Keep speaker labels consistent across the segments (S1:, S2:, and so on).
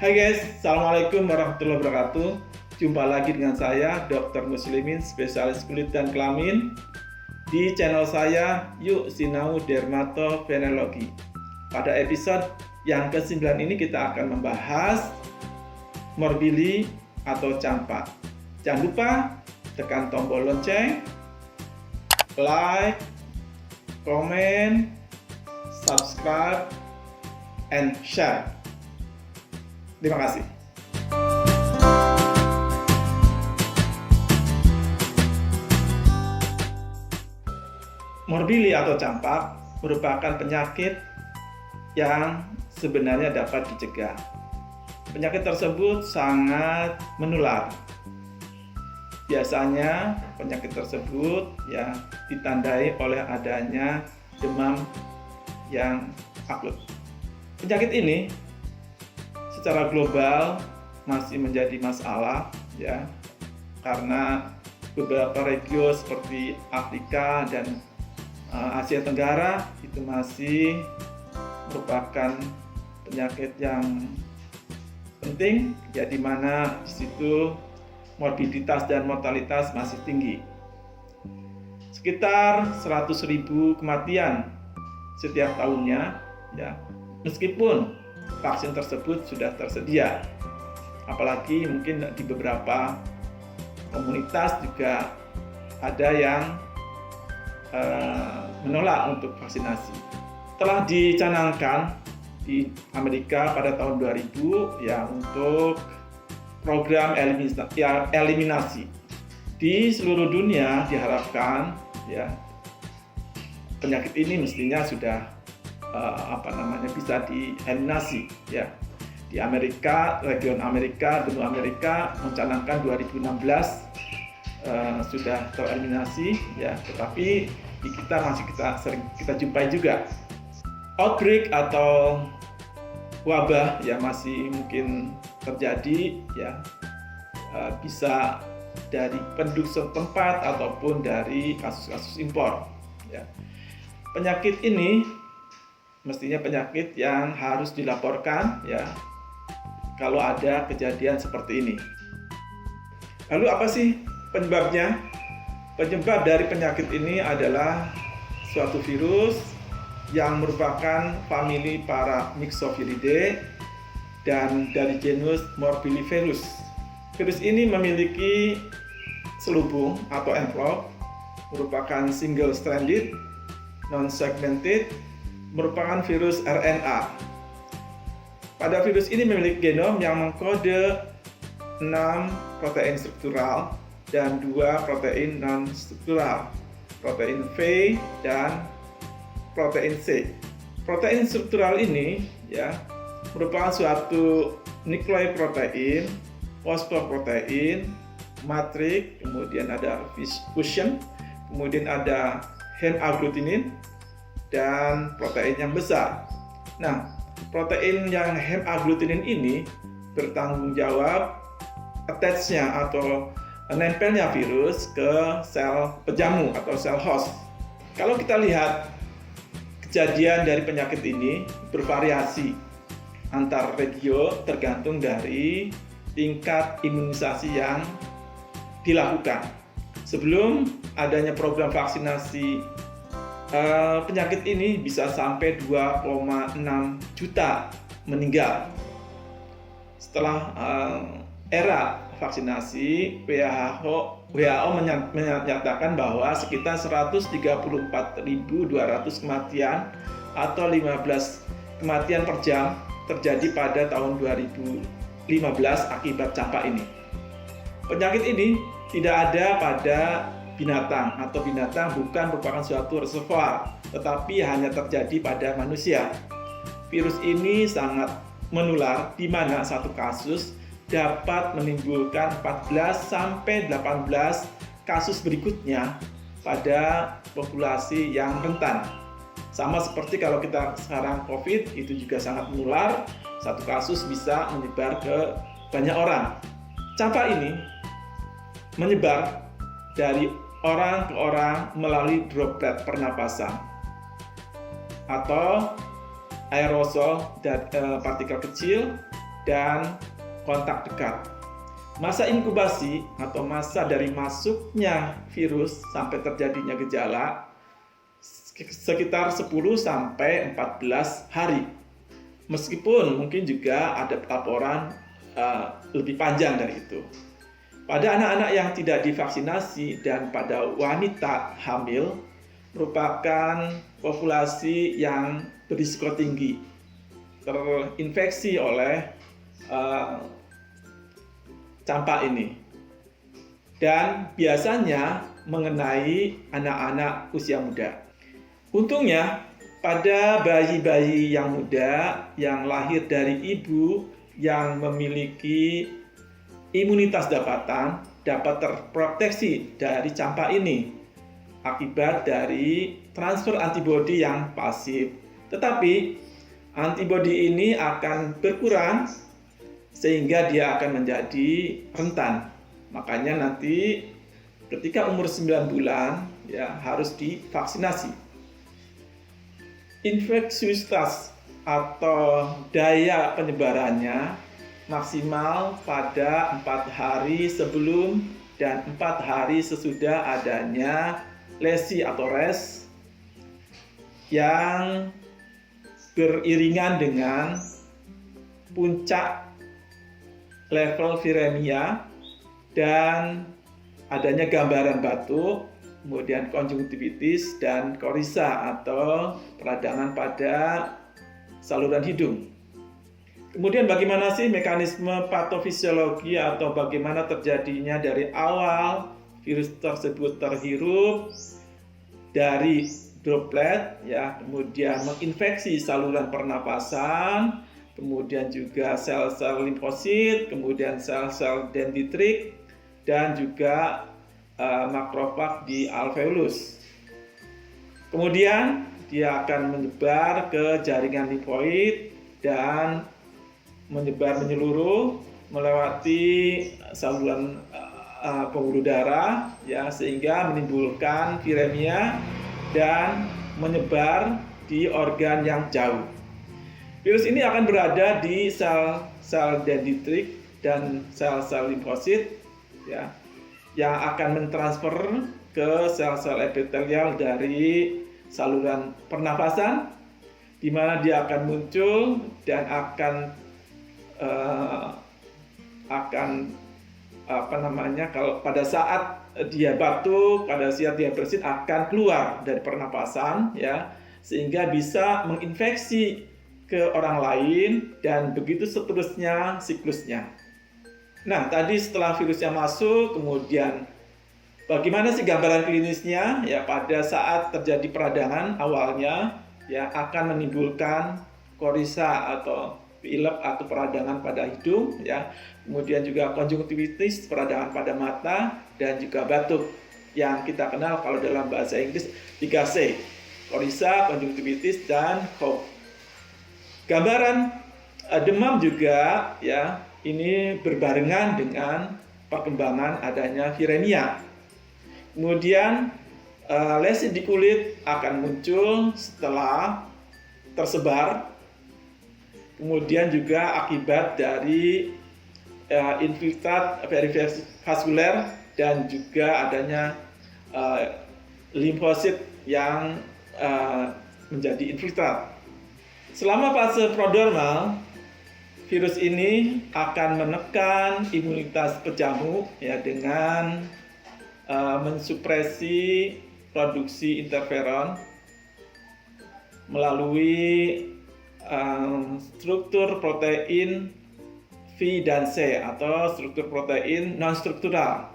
S1: Hai guys, Assalamualaikum warahmatullahi wabarakatuh. Jumpa lagi dengan saya, Dr. Muslimin, spesialis kulit dan kelamin, di channel saya, Yuk Sinau Dermatovenerologi. Pada episode yang ke-9 ini kita akan membahas morbili atau campak. Jangan lupa tekan tombol lonceng, like, comment, subscribe, and share. Terima kasih. Morbili atau campak merupakan penyakit yang sebenarnya dapat dicegah. Penyakit tersebut sangat menular. Biasanya penyakit tersebut ditandai oleh adanya demam yang akut. Penyakit ini secara global masih menjadi masalah karena beberapa regio seperti Afrika dan Asia Tenggara itu masih merupakan penyakit yang penting, di mana di situ morbiditas dan mortalitas masih tinggi. Sekitar 100.000 kematian setiap tahunnya, meskipun vaksin tersebut sudah tersedia. Apalagi mungkin di beberapa komunitas juga ada yang menolak untuk vaksinasi. Telah dicanangkan di Amerika pada tahun 2000 untuk program eliminasi. Di seluruh dunia diharapkan penyakit ini mestinya sudah bisa dieliminasi. Di Amerika, region Amerika, benua Amerika mencanangkan 2016 sudah tereliminasi, tetapi di kita masih sering kita jumpai juga outbreak atau wabah masih mungkin terjadi, bisa dari penduduk setempat ataupun dari kasus-kasus impor. Penyakit ini mestinya penyakit yang harus dilaporkan kalau ada kejadian seperti ini. Lalu apa sih penyebabnya? Penyebab dari penyakit ini adalah suatu virus yang merupakan famili para Myxoviridae dan dari genus Morbillivirus. Virus ini memiliki selubung atau envelope, merupakan single-stranded, non-segmented, merupakan virus RNA. Pada virus ini memiliki genom yang mengkode 6 protein struktural dan 2 protein non-struktural, protein V dan protein C. Protein struktural ini merupakan suatu nukleoprotein, fosfoprotein, matrik, kemudian ada fusion, kemudian ada hemagglutinins, dan protein yang besar. Nah, protein yang hemagglutinins ini bertanggung jawab attach-nya atau nempelnya virus ke sel pejamu atau sel host. Kalau kita lihat kejadian dari penyakit ini bervariasi antar regio tergantung dari tingkat imunisasi yang dilakukan. Sebelum adanya program vaksinasi, penyakit ini bisa sampai 2,6 juta meninggal. Setelah era vaksinasi, WHO menyatakan bahwa sekitar 134.200 kematian atau 15 kematian per jam terjadi pada tahun 2015 akibat campak ini. Penyakit ini tidak ada pada binatang, atau binatang bukan merupakan suatu reservoir, tetapi hanya terjadi pada manusia. Virus ini sangat menular, di mana satu kasus dapat menimbulkan 14 sampai 18 kasus berikutnya pada populasi yang rentan. Sama seperti kalau kita sekarang COVID, itu juga sangat menular, satu kasus bisa menyebar ke banyak orang. Campak ini menyebar dari orang ke orang melalui droplet pernapasan atau aerosol dan partikel kecil dan kontak dekat. Masa inkubasi atau masa dari masuknya virus sampai terjadinya gejala sekitar 10 sampai 14 hari. Meskipun mungkin juga ada laporan lebih panjang dari itu. Pada anak-anak yang tidak divaksinasi dan pada wanita hamil merupakan populasi yang berisiko tinggi terinfeksi oleh campak ini, dan biasanya mengenai anak-anak usia muda. Untungnya pada bayi-bayi yang muda yang lahir dari ibu yang memiliki imunitas dapatan dapat terproteksi dari campak ini akibat dari transfer antibodi yang pasif. Tetapi antibodi ini akan berkurang sehingga dia akan menjadi rentan. Makanya nanti ketika umur 9 bulan ya harus divaksinasi. Infeksiositas atau daya penyebarannya maksimal pada 4 hari sebelum dan 4 hari sesudah adanya lesi atau res yang beriringan dengan puncak level viremia dan adanya gambaran batuk, kemudian konjungtivitis dan korisa atau peradangan pada saluran hidung. Kemudian bagaimana sih mekanisme patofisiologi atau bagaimana terjadinya dari awal virus tersebut terhirup dari droplet ya, kemudian menginfeksi saluran pernapasan, kemudian juga sel-sel limfosit, kemudian sel-sel dendritrik, dan juga makrofag di alveolus. Kemudian dia akan menyebar ke jaringan limfoid dan menyebar menyeluruh melewati saluran pembuluh darah ya, sehingga menimbulkan viremia dan menyebar di organ yang jauh. Virus ini akan berada di sel-sel dendritrik dan sel-sel limfosit ya, yang akan mentransfer ke sel-sel epitelial dari saluran pernafasan, di mana dia akan muncul dan akan kalau pada saat dia batuk, pada saat dia bersin akan keluar dari pernapasan ya, sehingga bisa menginfeksi ke orang lain dan begitu seterusnya siklusnya. Nah, tadi setelah virusnya masuk, kemudian bagaimana sih gambaran klinisnya? Ya, pada saat terjadi peradangan awalnya ya akan menimbulkan korisa atau pilek atau peradangan pada hidung ya. Kemudian juga konjungtivitis, peradangan pada mata, dan juga batuk yang kita kenal kalau dalam bahasa Inggris 3C. Korisa, konjungtivitis, dan cough. Gambaran demam juga ya, ini berbarengan dengan perkembangan adanya viremia. Kemudian lesi di kulit akan muncul setelah tersebar. Kemudian juga akibat dari infiltrat perivaskuler dan juga adanya limfosit yang menjadi infiltrat. Selama fase prodromal, virus ini akan menekan imunitas pejamuk ya, dengan mensupresi produksi interferon melalui struktur protein V dan C atau struktur protein non-struktural.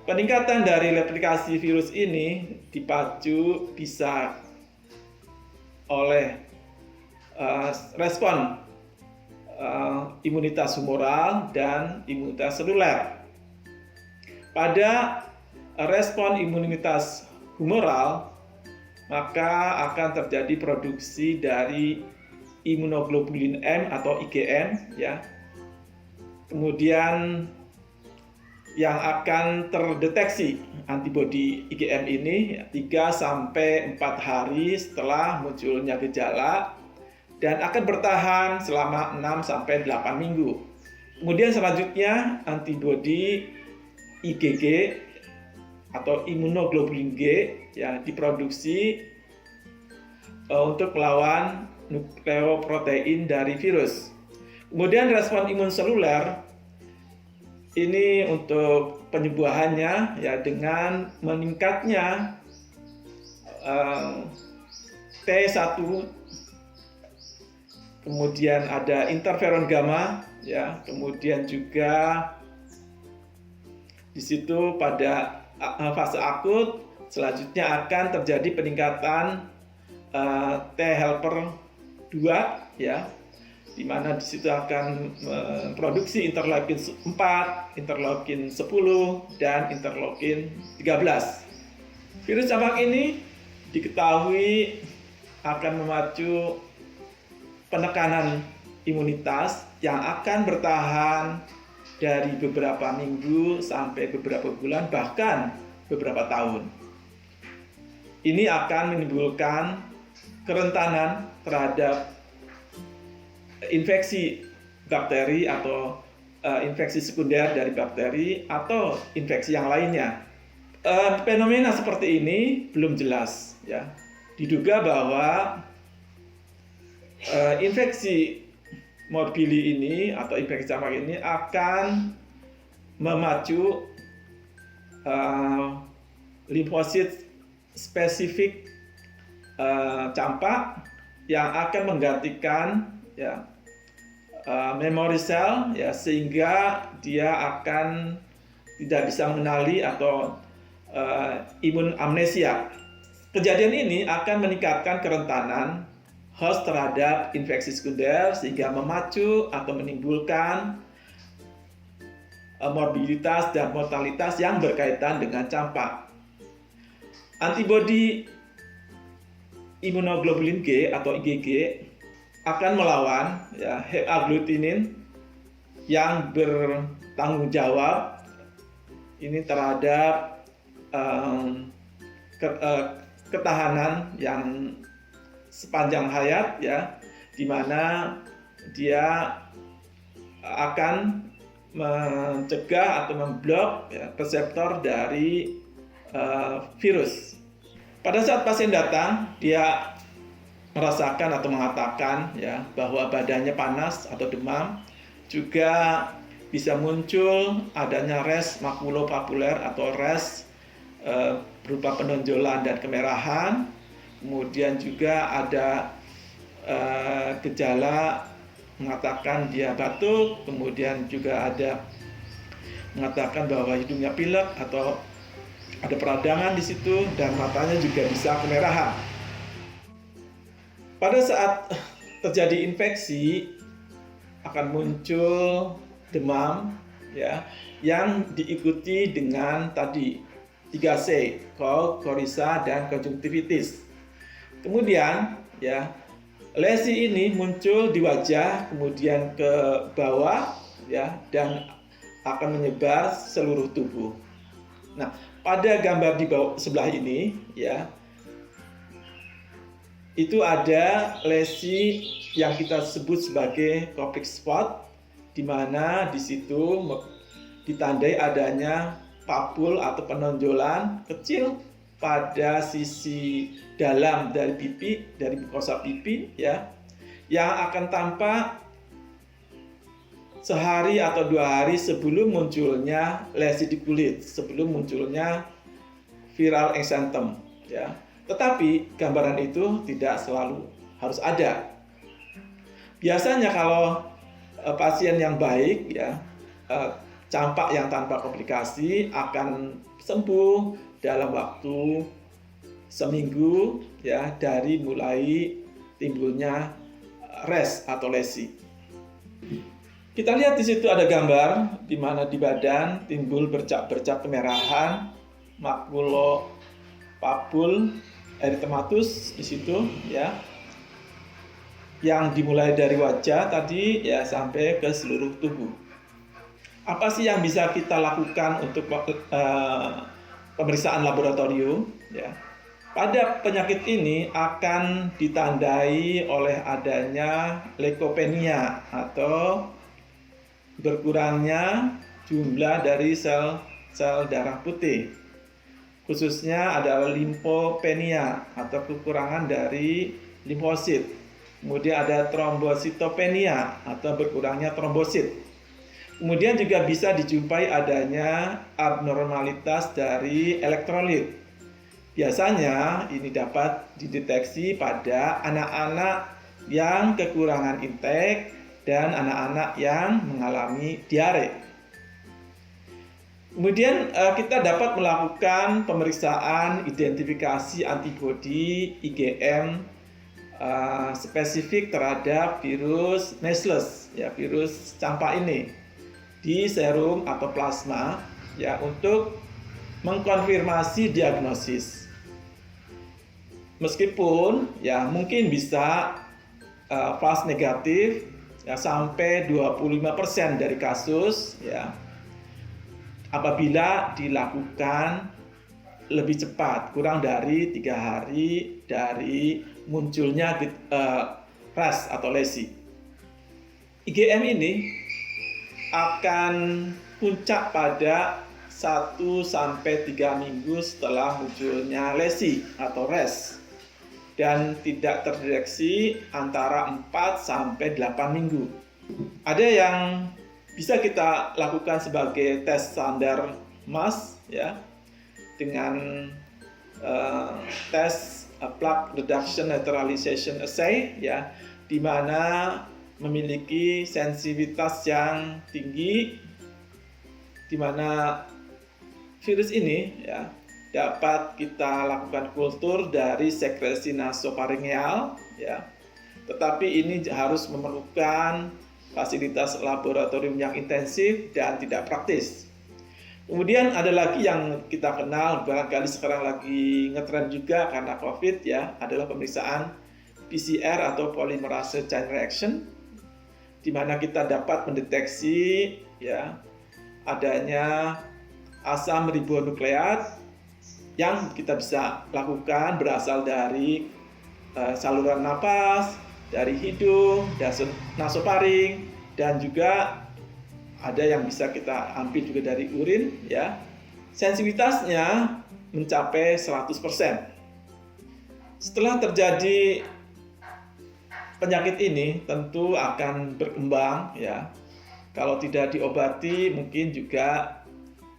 S1: Peningkatan dari replikasi virus ini dipacu bisa oleh respon imunitas humoral dan imunitas seluler. Pada respon imunitas humoral, maka akan terjadi produksi dari imunoglobulin M atau IgM ya. Kemudian yang akan terdeteksi antibodi IgM ini 3 sampai 4 hari setelah munculnya gejala, dan akan bertahan selama 6-8 minggu. Kemudian selanjutnya antibodi IgG atau imunoglobulin G ya diproduksi untuk melawan nukleoprotein dari virus. Kemudian respon imun seluler ini untuk penyembuhannya ya dengan meningkatnya T1, kemudian ada interferon gamma ya, kemudian juga di situ pada fase akut selanjutnya akan terjadi peningkatan T helper 2 ya, di mana di situ akan memproduksi interleukin 4, interleukin 10 dan interleukin 13. Virus campak ini diketahui akan memacu penekanan imunitas yang akan bertahan dari beberapa minggu sampai beberapa bulan, bahkan beberapa tahun. Ini akan menimbulkan kerentanan terhadap infeksi bakteri atau infeksi sekunder dari bakteri atau infeksi yang lainnya. Fenomena seperti ini belum jelas ya. Diduga bahwa infeksi morbili ini atau infeksi campak ini akan memacu limfosit spesifik campak yang akan menggantikan ya memory cell ya, sehingga dia akan tidak bisa mengenali atau imun amnesia. Kejadian ini akan meningkatkan kerentanan host terhadap infeksi sekunder sehingga memacu atau menimbulkan morbiditas dan mortalitas yang berkaitan dengan campak. Antibodi imunoglobulin G atau IgG akan melawan ya, hepagglutinin yang bertanggung jawab ini terhadap ketahanan yang sepanjang hayat ya, di mana dia akan mencegah atau memblok ya, reseptor dari virus. Pada saat pasien datang, dia merasakan atau mengatakan ya bahwa badannya panas atau demam, juga bisa muncul adanya res makulopapuler atau res berupa penonjolan dan kemerahan. Kemudian juga ada gejala mengatakan dia batuk, kemudian juga ada mengatakan bahwa hidungnya pilek atau ada peradangan di situ dan matanya juga bisa kemerahan. Pada saat terjadi infeksi akan muncul demam ya, yang diikuti dengan tadi 3C, cold, coryza dan konjungtivitis. Kemudian ya, lesi ini muncul di wajah, kemudian ke bawah ya, dan akan menyebar seluruh tubuh. Nah, pada gambar di bawah sebelah ini ya, itu ada lesi yang kita sebut sebagai Koplik spot, di mana di situ ditandai adanya papul atau penonjolan kecil pada sisi dalam dari pipi, dari mukosa pipi ya, yang akan tampak sehari atau 2 hari sebelum munculnya lesi di kulit, sebelum munculnya viral exanthem ya. Tetapi gambaran itu tidak selalu harus ada. Biasanya kalau pasien yang baik ya, campak yang tanpa komplikasi akan sembuh dalam waktu seminggu ya, dari mulai timbulnya res atau lesi. Kita lihat di situ ada gambar di mana di badan timbul bercak-bercak kemerahan, makulopapul erythematus di situ ya, yang dimulai dari wajah tadi ya sampai ke seluruh tubuh. Apa sih yang bisa kita lakukan untuk pemeriksaan laboratorium ya? Pada penyakit ini akan ditandai oleh adanya leukopenia atau berkurangnya jumlah dari sel darah putih. Khususnya adalah limfopenia atau kekurangan dari limfosit. Kemudian ada trombositopenia atau berkurangnya trombosit. Kemudian juga bisa dijumpai adanya abnormalitas dari elektrolit. Biasanya ini dapat dideteksi pada anak-anak yang kekurangan intake dan anak-anak yang mengalami diare. Kemudian kita dapat melakukan pemeriksaan identifikasi antibodi IgM spesifik terhadap virus measles, ya, virus campak ini di serum atau plasma, ya, untuk mengkonfirmasi diagnosis. Meskipun ya mungkin bisa false negatif ya sampai 25% dari kasus, ya, apabila dilakukan lebih cepat, kurang dari 3 hari dari munculnya ras atau lesi. IgM ini akan puncak pada 1-3 minggu setelah munculnya lesi atau res, dan tidak terdeteksi antara 4-8 minggu. Ada yang bisa kita lakukan sebagai tes standar MAS, ya, dengan tes plaque reduction neutralization assay, ya, di mana memiliki sensitivitas yang tinggi, di mana virus ini, ya, dapat kita lakukan kultur dari sekresi nasofaringeal, ya. Tetapi ini harus memerlukan fasilitas laboratorium yang intensif dan tidak praktis. Kemudian ada lagi yang kita kenal, barangkali sekarang lagi ngetren juga karena COVID, ya, adalah pemeriksaan PCR atau polymerase chain reaction, di mana kita dapat mendeteksi, ya, adanya asam ribonukleat yang kita bisa lakukan berasal dari saluran napas, dari hidung, nasofaring, dan juga ada yang bisa kita ambil juga dari urin, ya. Sensitivitasnya mencapai 100%. Setelah terjadi penyakit ini tentu akan berkembang, ya. Kalau tidak diobati mungkin juga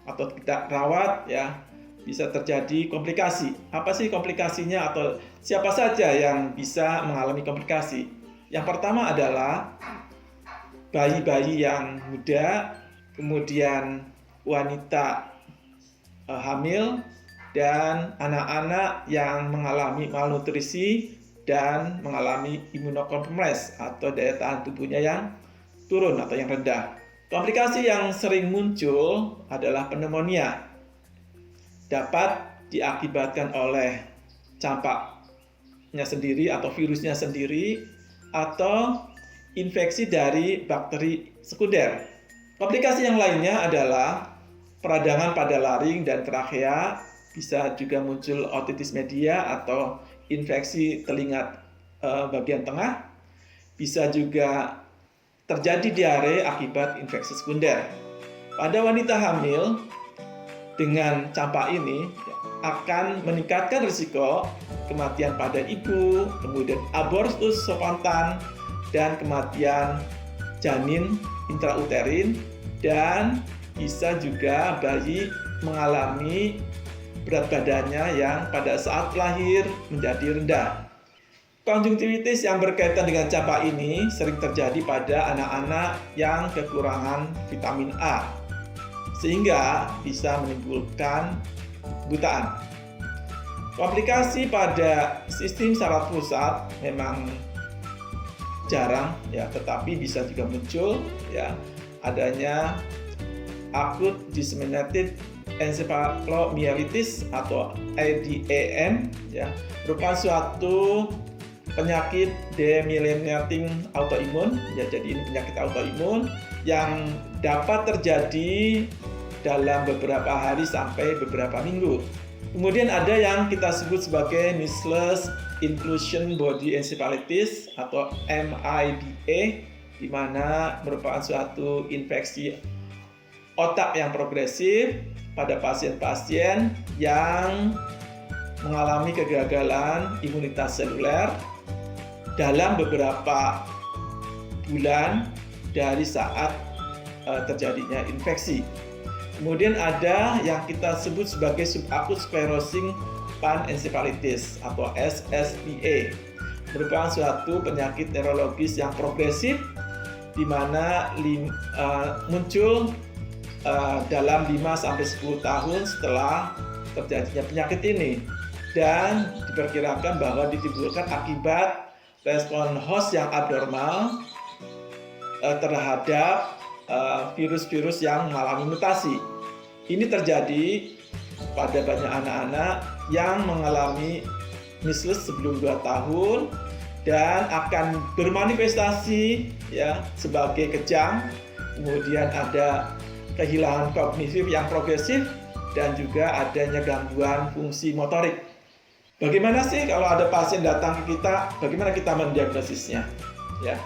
S1: atau kita rawat, ya, bisa terjadi komplikasi. Apa sih komplikasinya atau siapa saja yang bisa mengalami komplikasi? Yang pertama adalah bayi-bayi yang muda, kemudian wanita hamil, dan anak-anak yang mengalami malnutrisi dan mengalami imunokompromis atau daya tahan tubuhnya yang turun atau yang rendah. Komplikasi yang sering muncul adalah pneumonia. Dapat diakibatkan oleh campaknya sendiri atau virusnya sendiri atau infeksi dari bakteri sekunder. Komplikasi yang lainnya adalah peradangan pada laring dan trachea, bisa juga muncul otitis media atau infeksi telinga bagian tengah, bisa juga terjadi diare akibat infeksi sekunder. Pada wanita hamil dengan campak ini akan meningkatkan risiko kematian pada ibu, kemudian abortus spontan, dan kematian janin intrauterin, dan bisa juga bayi mengalami berat badannya yang pada saat lahir menjadi rendah. Konjungtivitis yang berkaitan dengan campak ini sering terjadi pada anak-anak yang kekurangan vitamin A, sehingga bisa menimbulkan kebutaan. Komplikasi pada sistem saraf pusat memang jarang, ya, tetapi bisa juga muncul, ya, adanya akut disseminated encephalomyelitis atau ADAM, ya, merupakan suatu penyakit demyelinating autoimun, ya, jadi ini penyakit autoimun yang dapat terjadi dalam beberapa hari sampai beberapa minggu. Kemudian ada yang kita sebut sebagai Measles Inclusion Body Encephalitis atau MIBA, di mana merupakan suatu infeksi otak yang progresif pada pasien-pasien yang mengalami kegagalan imunitas seluler dalam beberapa bulan dari saat terjadinya infeksi. Kemudian ada yang kita sebut sebagai subacute sclerosing panencephalitis atau SSPA, merupakan suatu penyakit neurologis yang progresif di mana muncul dalam 5-10 tahun setelah terjadinya penyakit ini, dan diperkirakan bahwa ditimbulkan akibat respon host yang abnormal terhadap virus-virus yang mengalami mutasi. Ini terjadi pada banyak anak-anak yang mengalami measles sebelum 2 tahun dan akan bermanifestasi ya sebagai kejang, kemudian ada kehilangan kognitif yang progresif dan juga adanya gangguan fungsi motorik. Bagaimana sih kalau ada pasien datang ke kita, bagaimana kita mendiagnosisnya? Ya,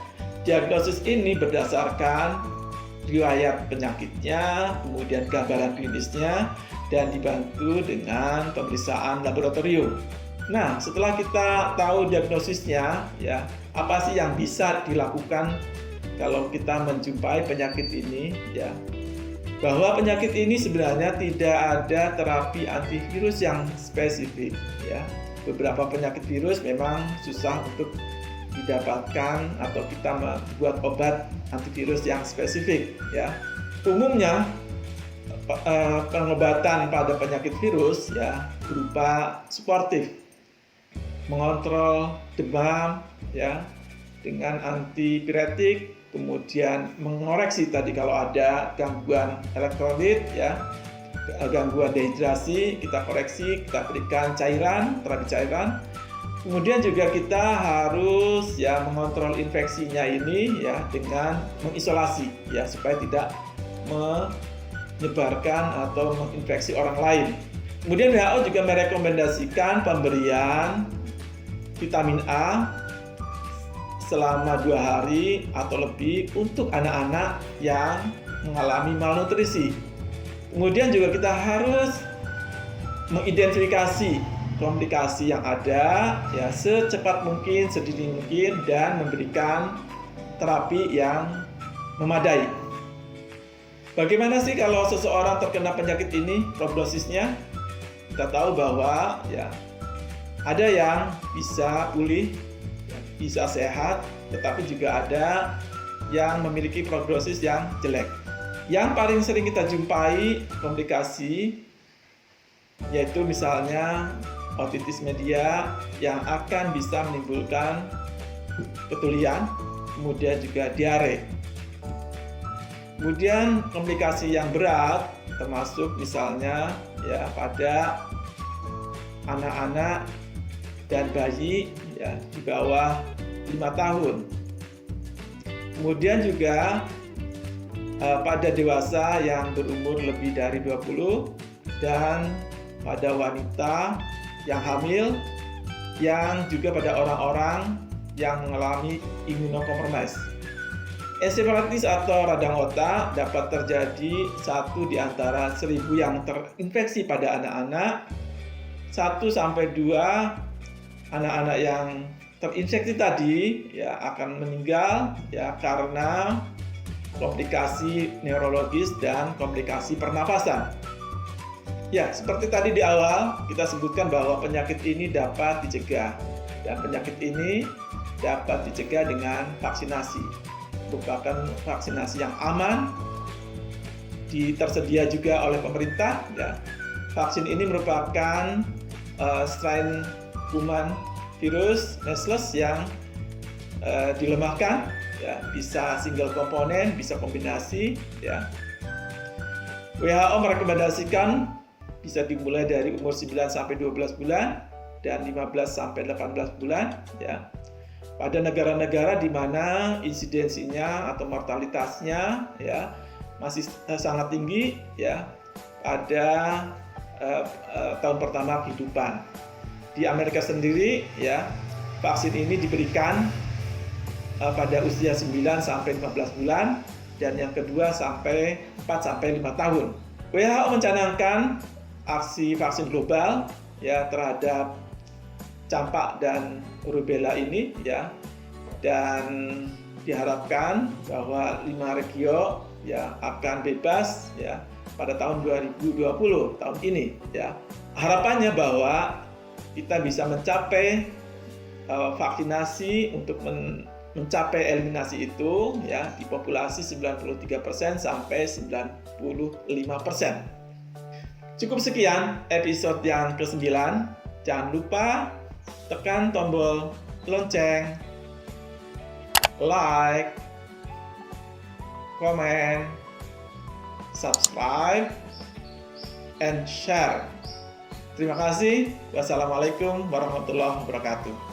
S1: diagnosis ini berdasarkan riwayat penyakitnya, kemudian gambaran klinisnya, dan dibantu dengan pemeriksaan laboratorium. Nah, setelah kita tahu diagnosisnya, ya, apa sih yang bisa dilakukan kalau kita menjumpai penyakit ini? Ya, bahwa penyakit ini sebenarnya tidak ada terapi antivirus yang spesifik. Ya, beberapa penyakit virus memang susah untuk didapatkan atau kita membuat obat antivirus yang spesifik. Ya, umumnya pengobatan pada penyakit virus ya berupa suportif, mengontrol demam ya dengan antipiretik, kemudian mengoreksi tadi kalau ada gangguan elektrolit ya, gangguan dehidrasi, kita koreksi, kita berikan cairan, terapi cairan. Kemudian juga kita harus ya mengontrol infeksinya ini ya dengan mengisolasi ya supaya tidak menyebarkan atau menginfeksi orang lain. Kemudian WHO juga merekomendasikan pemberian vitamin A selama 2 hari atau lebih untuk anak-anak yang mengalami malnutrisi. Kemudian juga kita harus mengidentifikasi komplikasi yang ada ya secepat mungkin, sedini mungkin, dan memberikan terapi yang memadai. Bagaimana sih kalau seseorang terkena penyakit ini prognosisnya? Kita tahu bahwa ya ada yang bisa pulih, bisa sehat, tetapi juga ada yang memiliki prognosis yang jelek. Yang paling sering kita jumpai komplikasi yaitu misalnya otitis media yang akan bisa menimbulkan ketulian, kemudian juga diare. Kemudian komplikasi yang berat termasuk misalnya ya pada anak-anak dan bayi ya di bawah 5 tahun. Kemudian juga pada dewasa yang berumur lebih dari 20 dan pada wanita yang hamil, yang juga pada orang-orang yang mengalami imunokompromis. Encephalitis atau radang otak dapat terjadi 1 di antara 1000 yang terinfeksi pada anak-anak, 1 sampai 2 anak-anak yang terinfeksi tadi ya akan meninggal ya karena komplikasi neurologis dan komplikasi pernafasan. Ya, seperti tadi di awal kita sebutkan bahwa penyakit ini dapat dicegah dan penyakit ini dapat dicegah dengan vaksinasi. Merupakan vaksinasi yang aman, tersedia juga oleh pemerintah. Ya. Vaksin ini merupakan strain kuman virus measles yang dilemahkan, ya, bisa single komponen, bisa kombinasi. Ya. WHO merekomendasikan bisa dimulai dari umur 9 sampai 12 bulan dan 15 sampai 18 bulan ya. Pada negara-negara di mana insidensinya atau mortalitasnya ya masih sangat tinggi ya. Ada tahun pertama kehidupan. Di Amerika sendiri ya, vaksin ini diberikan pada usia 9 sampai 15 bulan dan yang kedua sampai 4 sampai 5 tahun. WHO mencanangkan aksi vaksin global ya terhadap campak dan rubella ini ya, dan diharapkan bahwa 5 regio ya akan bebas ya pada tahun 2020 tahun ini ya. Harapannya bahwa kita bisa mencapai vaksinasi untuk mencapai eliminasi itu ya di populasi 93% sampai 95%. Cukup sekian episode yang ke-9. Jangan lupa tekan tombol lonceng, like, comment, subscribe, and share. Terima kasih. Wassalamualaikum warahmatullahi wabarakatuh.